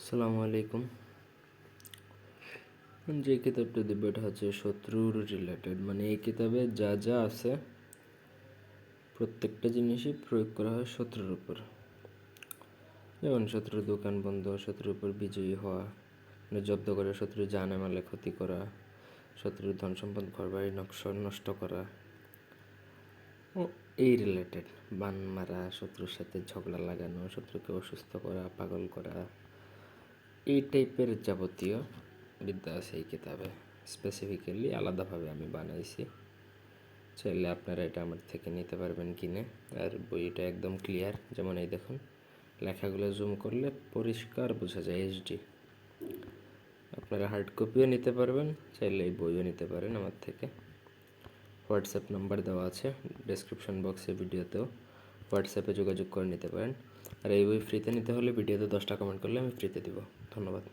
আসসালামু আলাইকুম। যে কিতাবটা দেবো এটা হচ্ছে শত্রুর রিলেটেড, মানে এই কিতাবে যা যা আছে প্রত্যেকটা জিনিসই প্রয়োগ করা হয় শত্রুর উপর। যেমন শত্রুর দোকান বন্ধ, শত্রুর উপর বিজয়ী হওয়া, মানে জব্দ করে শত্রুর জানে-মালে ক্ষতি করা, শত্রুর ধন সম্পদ ঘরবাড়ি নষ্ট করা, এই রিলেটেড। বান মারা, শত্রুর সাথে ঝগড়া লাগানো, শত্রুকে অসুস্থ করা, পাগল করা, এই টাইপের যাবতীয় বিদ্যা আছে এই কিতাবে। স্পেসিফিক্যালি আলাদাভাবে আমি বানাইছি, চাইলে আপনারা এটা আমার থেকে নিতে পারবেন কিনে। আর বইটা একদম ক্লিয়ার, যেমন এই দেখুন লেখাগুলো জুম করলে পরিষ্কার বোঝা যায়, এইচডি। আপনারা হার্ড কপিও নিতে পারবেন, চাইলে এই বইও নিতে পারেন আমার থেকে। হোয়াটসঅ্যাপ নাম্বার দেওয়া আছে ডেসক্রিপশন বক্সে, ভিডিওতেও হোয়াটসঅ্যাপে যোগাযোগ করে নিতে পারেন। আর এই বই ফ্রিতে নিতে হলে ভিডিওতে 10টা কমেন্ট করলে আমি ফ্রিতে দিব। ধন্যবাদ।